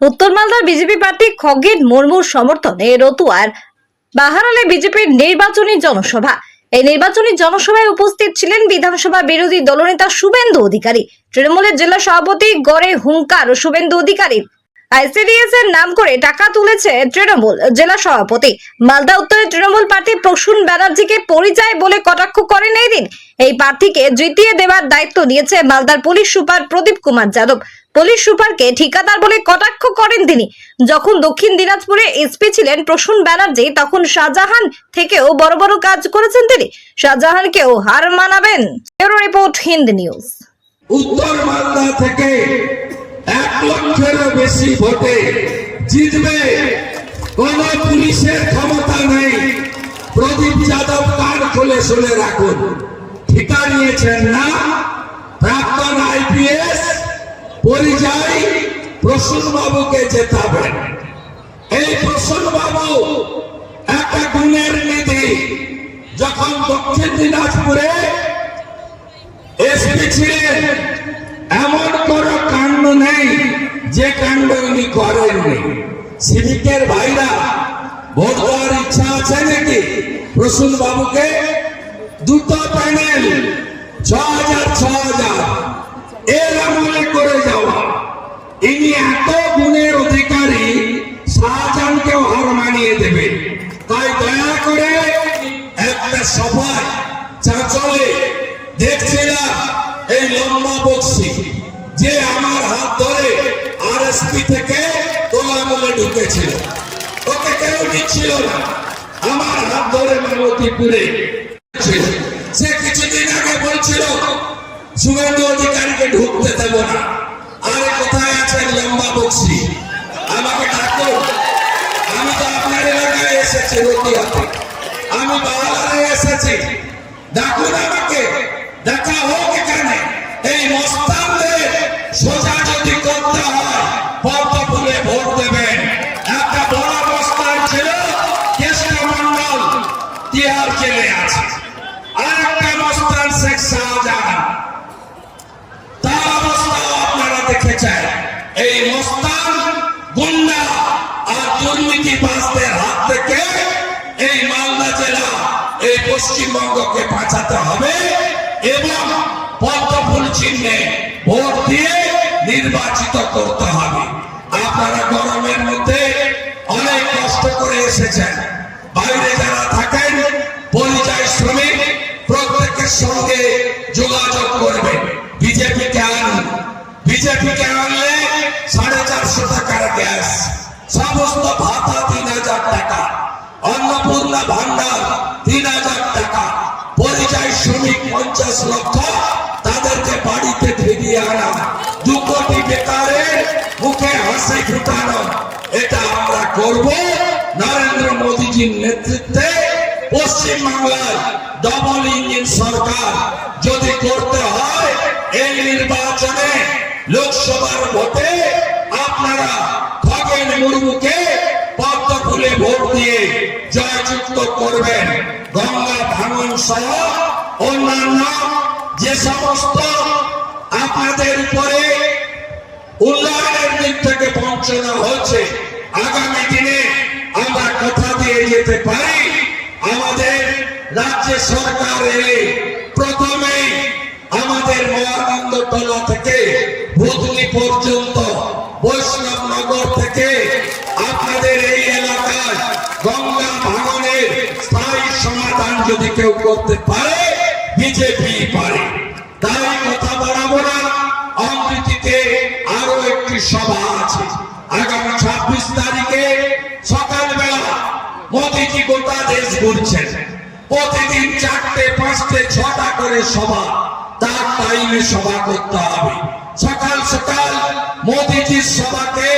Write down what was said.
উত্তর মালদার বিজেপি প্রার্থী খগেন মুর্মুর সমর্থনে রতুয়ার বাহারালে বিজেপির নির্বাচনী জনসভা। এই নির্বাচনী জনসভায় উপস্থিত ছিলেন বিধানসভা বিরোধী দলনেতা শুভেন্দু অধিকারী, তৃণমূলের জেলা সভাপতি গড়ে হুঙ্কার শুভেন্দু অধিকারী। আইসিডিএস এর নাম করে টাকা তুলেছে তৃণমূল জেলা সভাপতি। মালদা উত্তরের তৃণমূল প্রার্থী প্রসূন ব্যানার্জিকে পরিচয় বলে কটাক্ষ করেন এই দিন। এই প্রার্থীকে জিতিয়ে দেওয়ার দায়িত্ব নিয়েছে মালদার পুলিশ সুপার প্রদীপ কুমার যাদব। পুলিশ সুপারকে ঠিকাদার বলে কটাক্ষ করেন তিনি। যখন দক্ষিণ দিনাজপুরে এসপি ছিলেন প্রসূন ব্যানার্জি, তখন শাহজাহান থেকেও বড় বড় কাজ করেছেন তিনি। শাহজাহানকেও হার মানাবেন। Bureau report, Hind news. উত্তর মালদা থেকে 1 লক্ষেরও বেশি ভোটে জিতবে, কোন পুলিশের ক্ষমতা নেই। প্রদীপ যাদব কান খুলে শুনে রাখুন। ঠিকা নিয়েছেন না? প্রাক্তন আইপিএস পরিযায়ী প্রসূন বাবুকে জেতাবেন। এই প্রসূন বাবু একটা গুণের নিধি। যখন দক্ষিণ দিনাজপুরে এসপি ছিলেন, এমন কোন কাণ্ড নেই যে কাণ্ড উনি করেননি। সিভিকের ভাইরা ভোট দেওয়ার ইচ্ছা আছে নাকি? প্রসূন বাবুকে দুটো প্যানেল 6000 এর আমলে করে যাওয়া। ইনি এত গুণের অধিকারী, শাহজাহানকেও হার মানিয়ে দেবে। তাই দয়া করে একটা সভায় চাঁচলে দেখছিলাম এই লম্বা বক্সি যে আমার হাত ধরে আরএসপি থেকে তোলামূলে ঢুকেছিল, ওকে কেউ নিচ্ছিল না। আমার হাত ধরে মালতীপুরে সে কিছুদিন আগে বলছিল শুভেন্দু অধিকারীকে ঢুকতে দেব না। আরে কোথায় আছেন লম্বা বক্সি? আমাকে ডাকুন। আমি তো আপনার এলাকায় এসেছি, রতুয়াতে। আমি বাহারে এসেছি, ডাকুন আমাকে। দেখা হোক এখানে। এই মস্তানদের সোজা যদি করতে হয়, পদ্ম ফুলে ভোট দেবেন। একটা বড় মস্তান ছিল কেষ্ট মন্ডল, তিহার জেলে আছে। আর একটা মস্তান শেখ শাহজাহান, তার অবস্থাও আপনারা দেখেছেন। এই মস্তান, গুন্ডা আর দুর্নীতিবাজদের হাত থেকে এই মালদা জেলা, এই পশ্চিমবঙ্গকে বাঁচাতে হবে এবং পদ্ম ফুল চিহ্নে ভোট দিয়ে নির্বাচিত করতে হবে। আপনারা গরমের মধ্যে অনেক কষ্ট করে এসেছেন। বাইরে যারা থাকেন, পরিযায়ী শ্রমিক, প্রত্যেকের সঙ্গে যোগাযোগ করবেন। বিজেপিকে আনুন। বিজেপিকে আনলে 450 টাকার গ্যাস, সমস্ত ভাতা 3000 টাকা, অন্নপূর্ণা ভান্ডার 3000 টাকা, পরিযায়ী শ্রমিক 50 লক্ষ, তাদেরকে বাড়িতে ফিরিয়ে আনা, 2 কোটি বেকারের মুখে হাসি ফুটানো। এটা আমরা করব নরেন্দ্র মোদীজির নেতৃত্বে। পশ্চিমবাংলায় ডবল ইঞ্জিন সরকার যদি করতে হয়, এই নির্বাচনে লোকসভার ভোটে আপনারা খগেন মুর্মুকে পদ্ম ফুলে ভোট দিয়ে জয়যুক্ত করবেন। গঙ্গা ভাঙন সহ অন্যান্য যে সমস্ত আপনাদের উপরে উন্নয়নের দিক থেকে বঞ্চনা হচ্ছে, আগামী দিনে আমরা কথা দিয়ে যেতে পারি। আমাদের রাজ্য সরকার এলে প্রথমেই আমাদের মহানন্দতলা থেকে ভুতনি পর্যন্ত, বৈষ্ণবনগর থেকে আপনাদের এই এলাকায় গঙ্গা ভাঙনের স্থায়ী সমাধান যদি কেউ করতে পারে, বিজেপি পারে। তাই কথা বাড়াবো না। অমৃতিতে আরো একটি সভা আছে আগামী 26 তারিখে সকালবেলা। মোদীজি গোটা দেশ ঘুরছেন, প্রতিদিন 4টে 5টে 6টা করে সভা, তার টাইমে সভা করতে হবে। সকাল সকাল মোদীজির সভাকে